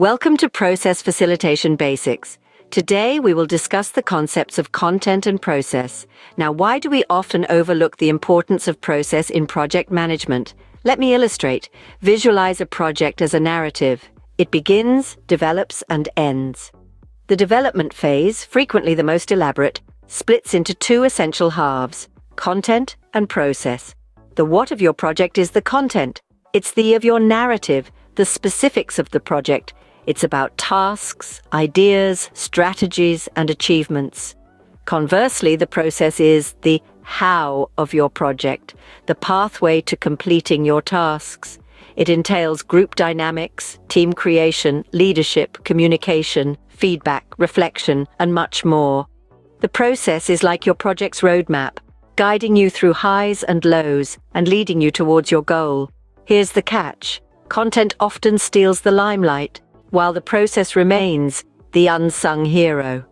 Welcome to Process Facilitation Basics. Today we will discuss the concepts of content and process. Now, why do we often overlook the importance of process in project management? Let me illustrate. Visualize a project as a narrative. It begins, develops, and ends. The development phase, frequently the most elaborate, splits into two essential halves: content and process. The what of your project is the content. It's the of your narrative, the specifics of the project. It's about tasks, ideas, strategies, and achievements. Conversely, the process is the how of your project, the pathway to completing your tasks. It entails group dynamics, team creation, leadership, communication, feedback, reflection, and much more. The process is like your project's roadmap, guiding you through highs and lows and leading you towards your goal. Here's the catch: content often steals the limelight, while the process remains the unsung hero.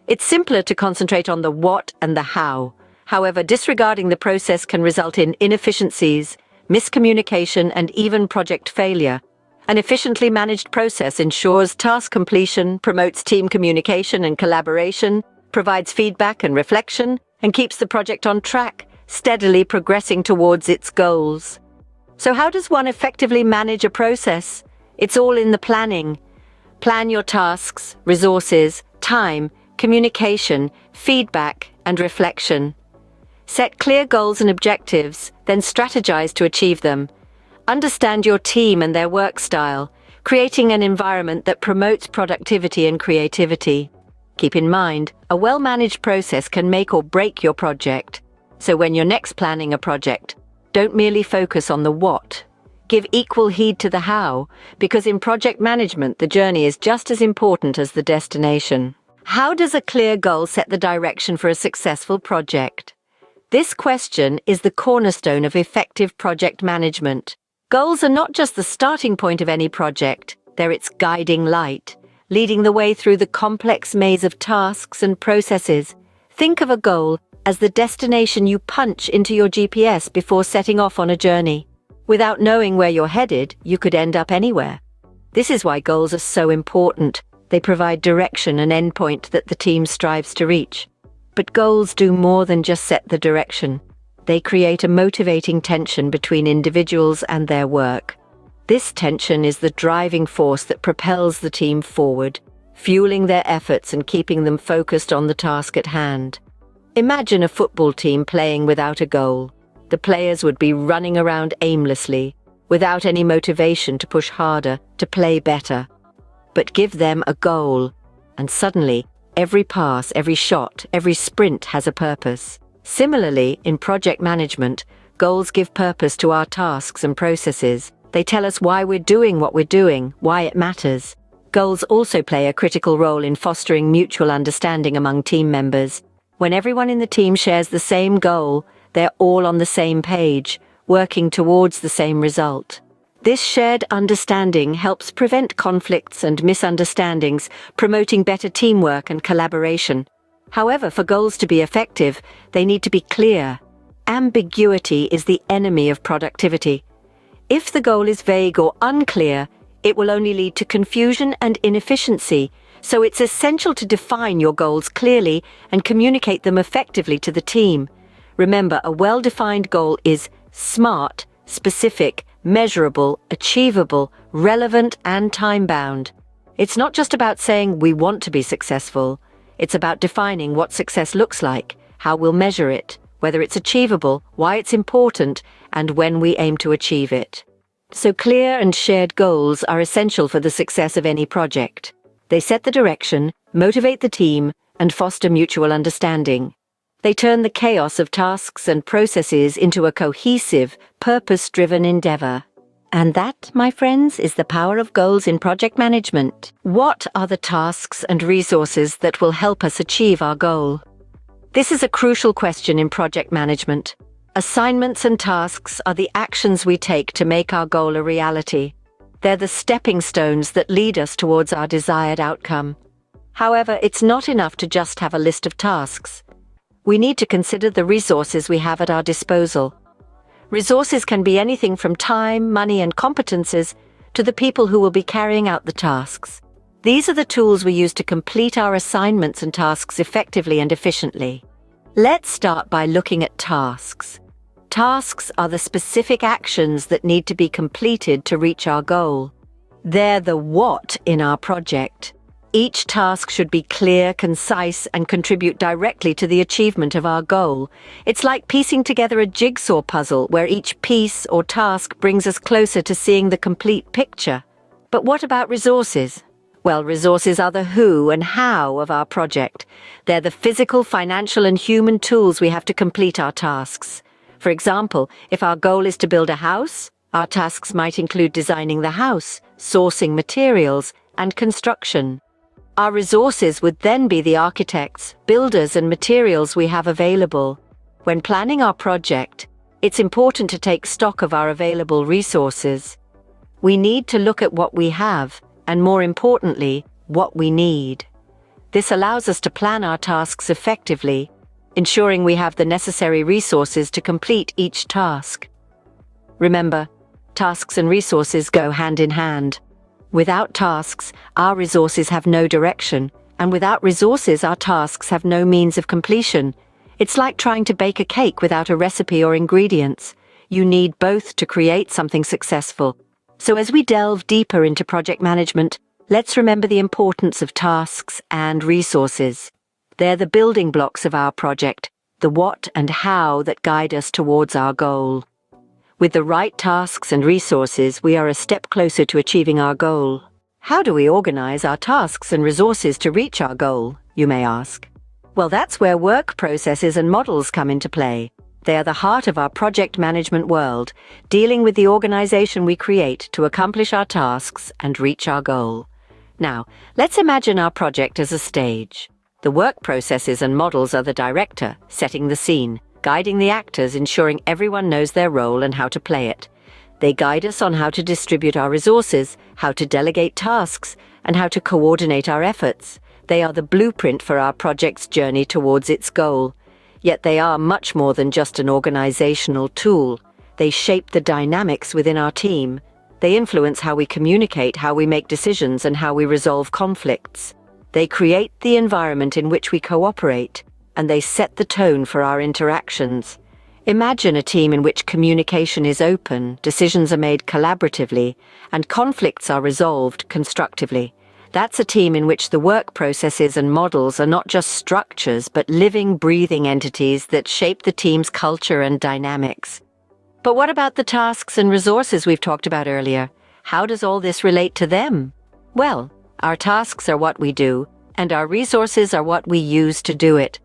It's simpler to concentrate on the what and the how. However, disregarding the process can result in inefficiencies, miscommunication, and even project failure. An efficiently managed process ensures task completion, promotes team communication and collaboration, provides feedback and reflection, and keeps the project on track, steadily progressing towards its goals. So how does one effectively manage a process? It's all in the planning. Plan your tasks, resources, time, communication, feedback, and reflection. Set clear goals and objectives, then strategize to achieve them. Understand your team and their work style, creating an environment that promotes productivity and creativity. Keep in mind, a well-managed process can make or break your project. So when you're next planning a project, don't merely focus on the what. Give equal heed to the how, because in project management, the journey is just as important as the destination. How does a clear goal set the direction for a successful project? This question is the cornerstone of effective project management. Goals are not just the starting point of any project, they're its guiding light, leading the way through the complex maze of tasks and processes. Think of a goal as the destination you punch into your GPS before setting off on a journey. Without knowing where you're headed, you could end up anywhere. This is why goals are so important. They provide direction and endpoint that the team strives to reach. But goals do more than just set the direction. They create a motivating tension between individuals and their work. This tension is the driving force that propels the team forward, fueling their efforts and keeping them focused on the task at hand. Imagine a football team playing without a goal. The players would be running around aimlessly, without any motivation to push harder, to play better. But give them a goal, and suddenly, every pass, every shot, every sprint has a purpose. Similarly, in project management, goals give purpose to our tasks and processes. They tell us why we're doing what we're doing, why it matters. Goals also play a critical role in fostering mutual understanding among team members. When everyone in the team shares the same goal, they're all on the same page, working towards the same result. This shared understanding helps prevent conflicts and misunderstandings, promoting better teamwork and collaboration. However, for goals to be effective, they need to be clear. Ambiguity is the enemy of productivity. If the goal is vague or unclear, it will only lead to confusion and inefficiency. So it's essential to define your goals clearly and communicate them effectively to the team. Remember, a well-defined goal is smart, specific, measurable, achievable, relevant, and time-bound. It's not just about saying we want to be successful. It's about defining what success looks like, how we'll measure it, whether it's achievable, why it's important, and when we aim to achieve it. So clear and shared goals are essential for the success of any project. They set the direction, motivate the team, and foster mutual understanding. They turn the chaos of tasks and processes into a cohesive, purpose-driven endeavor. And that, my friends, is the power of goals in project management. What are the tasks and resources that will help us achieve our goal? This is a crucial question in project management. Assignments and tasks are the actions we take to make our goal a reality. They're the stepping stones that lead us towards our desired outcome. However, it's not enough to just have a list of tasks. We need to consider the resources we have at our disposal. Resources can be anything from time, money, and competences to the people who will be carrying out the tasks. These are the tools we use to complete our assignments and tasks effectively and efficiently. Let's start by looking at tasks. Tasks are the specific actions that need to be completed to reach our goal. They're the what in our project. Each task should be clear, concise, and contribute directly to the achievement of our goal. It's like piecing together a jigsaw puzzle where each piece or task brings us closer to seeing the complete picture. But what about resources? Well, resources are the who and how of our project. They're the physical, financial, and human tools we have to complete our tasks. For example, if our goal is to build a house, our tasks might include designing the house, sourcing materials, and construction. Our resources would then be the architects, builders, and materials we have available. When planning our project, it's important to take stock of our available resources. We need to look at what we have, and more importantly, what we need. This allows us to plan our tasks effectively, ensuring we have the necessary resources to complete each task. Remember, tasks and resources go hand in hand. Without tasks, our resources have no direction, and without resources, our tasks have no means of completion. It's like trying to bake a cake without a recipe or ingredients. You need both to create something successful. So as we delve deeper into project management, let's remember the importance of tasks and resources. They're the building blocks of our project, the what and how that guide us towards our goal. With the right tasks and resources, we are a step closer to achieving our goal. How do we organize our tasks and resources to reach our goal, you may ask? Well, that's where work processes and models come into play. They are the heart of our project management world, dealing with the organization we create to accomplish our tasks and reach our goal. Now, let's imagine our project as a stage. The work processes and models are the director, setting the scene, guiding the actors, ensuring everyone knows their role and how to play it. They guide us on how to distribute our resources, how to delegate tasks, and how to coordinate our efforts. They are the blueprint for our project's journey towards its goal. Yet they are much more than just an organizational tool. They shape the dynamics within our team. They influence how we communicate, how we make decisions, and how we resolve conflicts. They create the environment in which we cooperate, and they set the tone for our interactions. Imagine a team in which communication is open, decisions are made collaboratively, and conflicts are resolved constructively. That's a team in which the work processes and models are not just structures, but living, breathing entities that shape the team's culture and dynamics. But what about the tasks and resources we've talked about earlier? How does all this relate to them? Well, our tasks are what we do, and our resources are what we use to do it.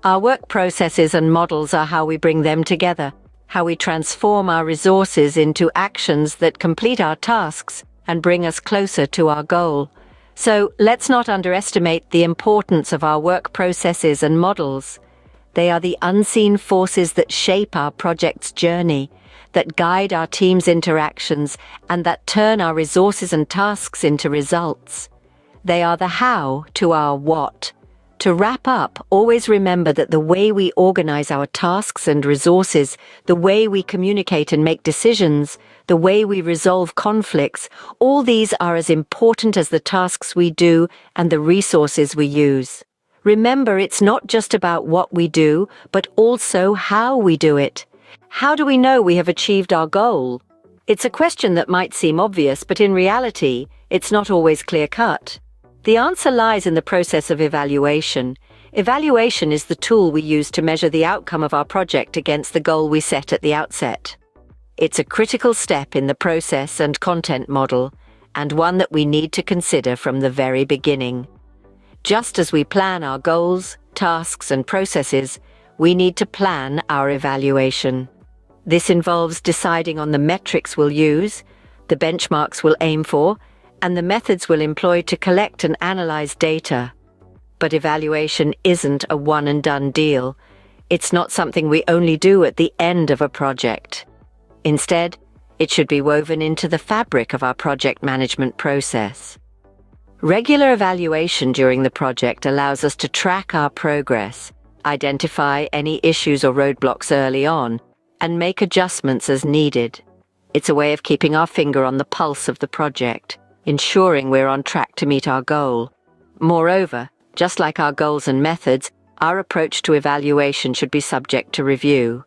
Our work processes and models are how we bring them together, how we transform our resources into actions that complete our tasks and bring us closer to our goal. So let's not underestimate the importance of our work processes and models. They are the unseen forces that shape our project's journey, that guide our team's interactions, and that turn our resources and tasks into results. They are the how to our what. To wrap up, always remember that the way we organize our tasks and resources, the way we communicate and make decisions, the way we resolve conflicts, all these are as important as the tasks we do and the resources we use. Remember, it's not just about what we do, but also how we do it. How do we know we have achieved our goal? It's a question that might seem obvious, but in reality, it's not always clear-cut. The answer lies in the process of evaluation. Evaluation is the tool we use to measure the outcome of our project against the goal we set at the outset. It's a critical step in the process and content model, and one that we need to consider from the very beginning. Just as we plan our goals, tasks, and processes, we need to plan our evaluation. This involves deciding on the metrics we'll use, the benchmarks we'll aim for, and the methods we'll employ to collect and analyze data. But evaluation isn't a one-and-done deal. It's not something we only do at the end of a project. Instead, it should be woven into the fabric of our project management process. Regular evaluation during the project allows us to track our progress, identify any issues or roadblocks early on, and make adjustments as needed. It's a way of keeping our finger on the pulse of the project, ensuring we're on track to meet our goal. Moreover, just like our goals and methods, our approach to evaluation should be subject to review.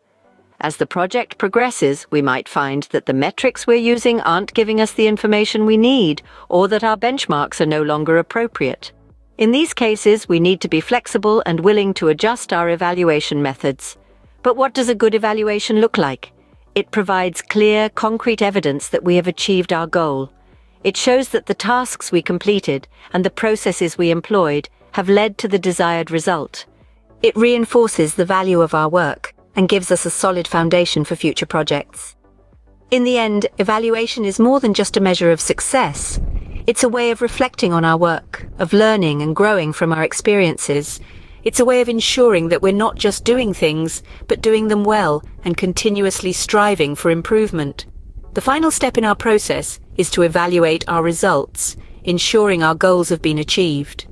As the project progresses, we might find that the metrics we're using aren't giving us the information we need, or that our benchmarks are no longer appropriate. In these cases, we need to be flexible and willing to adjust our evaluation methods. But what does a good evaluation look like? It provides clear, concrete evidence that we have achieved our goal. It shows that the tasks we completed and the processes we employed have led to the desired result. It reinforces the value of our work and gives us a solid foundation for future projects. In the end, evaluation is more than just a measure of success. It's a way of reflecting on our work, of learning and growing from our experiences. It's a way of ensuring that we're not just doing things, but doing them well and continuously striving for improvement. The final step in our process is to evaluate our results, ensuring our goals have been achieved.